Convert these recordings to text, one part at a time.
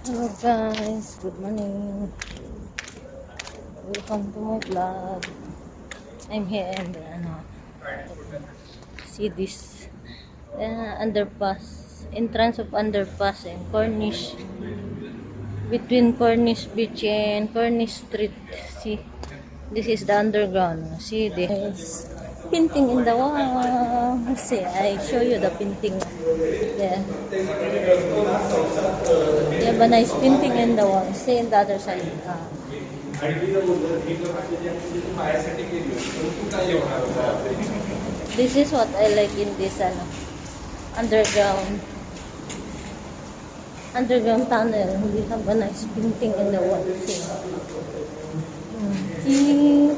Hello guys, good morning. Welcome to my vlog. I'm here in the see this underpass, entrance of underpass in Cornish, between Cornish Beach and Cornish Street. See, this is the underground. See this painting in the wall. See, I show you the painting. Yeah. You have a nice painting in the wall. See in the other side. This is what I like in this underground tunnel. We have a nice painting in the wall. See, see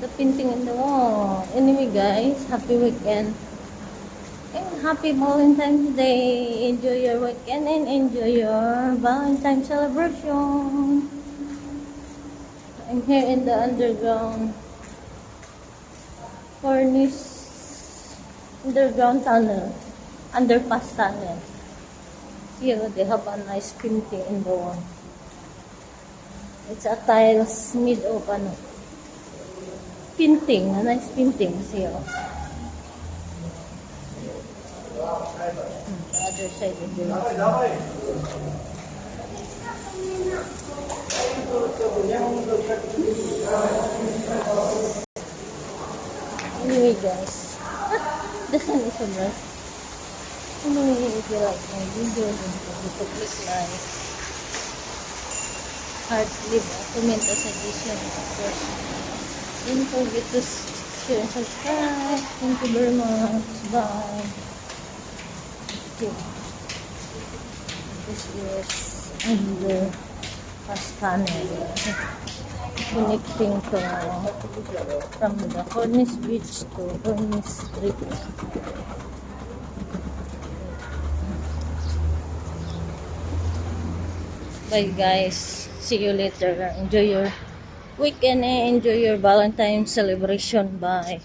the painting in the wall. Anyway, guys, happy weekend. And happy Valentine's Day. Enjoy your weekend and enjoy your Valentine celebration. I'm here in the underground Cornish underground tunnel, underpass tunnel. See, they have a nice painting in the wall. It's a tiles made of painting, a nice painting. See, the other side of the anyway, guys, the sun is so bright. Anyway, if you like my video, don't forget to click like, heart, leave a comment, a suggestion, of course. Don't forget to share and subscribe. Thank you very much. Bye. Okay. This is underpass tunnel connecting to from the Cornish Beach to Cornish Street. Bye guys, see you later. Enjoy your weekend and enjoy your Valentine's celebration. Bye.